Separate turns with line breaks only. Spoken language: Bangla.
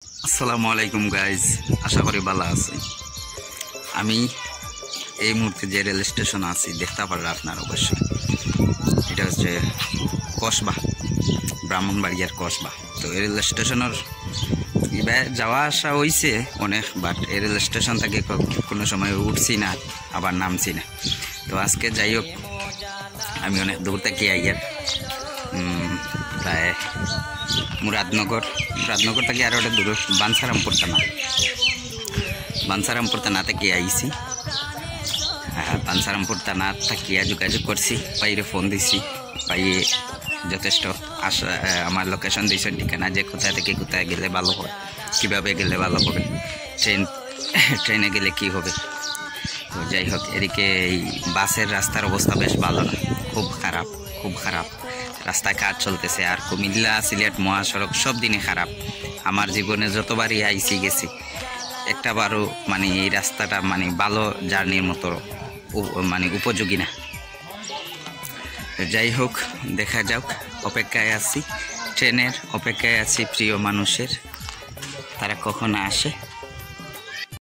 আসসালামু আলাইকুম গাইজ, আশা করি ভালো আছে। আমি এই মুহূর্তে যে রেল স্টেশন আছি দেখতে পারেন আপনারা অবশ্যই, এটা হচ্ছে কসবা, ব্রাহ্মণবাড়িয়ার কসবা। তো এই রেল স্টেশনের এবার যাওয়া আসা হয়েছে অনেক, বাট এই রেল স্টেশন থেকে কোনো সময় উঠছি না, আবার নামছি না। তো আজকে যাই হোক, আমি অনেক দূর থেকে আইয়ার প্রায় মুরাদনগর থেকে আরো একটা দূর বানসারামপুর থানা থেকে আইছি। বানসারামপুর থানা থাকিয়া যোগাযোগ করছি, পাইরে ফোন দিছি, পাইয়ে যথেষ্ট আশা আমার লোকেশন দিয়েছেন, ঠিকানা যে কোথায় থেকে কোথায় গেলে ভালো হয়, কীভাবে গেলে ভালো হবে, ট্রেনে গেলে কি হবে। তো যাই হোক, এদিকে এই বাসের রাস্তার অবস্থা বেশ ভালো না, খুব খারাপ রাস্তায় কাজ চলতেছে। আর কুমিল্লা সিলেট মহাসড়ক সব দিনে খারাপ। আমার জীবনে যতবারই আইসি গেছি একটা বারও মানে এই রাস্তাটা মানে ভালো জার্নির মতো মানে উপযোগী না। যাই হোক, দেখা যাক, অপেক্ষায় আছি, ট্রেনের অপেক্ষায় আছি প্রিয় মানুষের, তারা কখন আসে।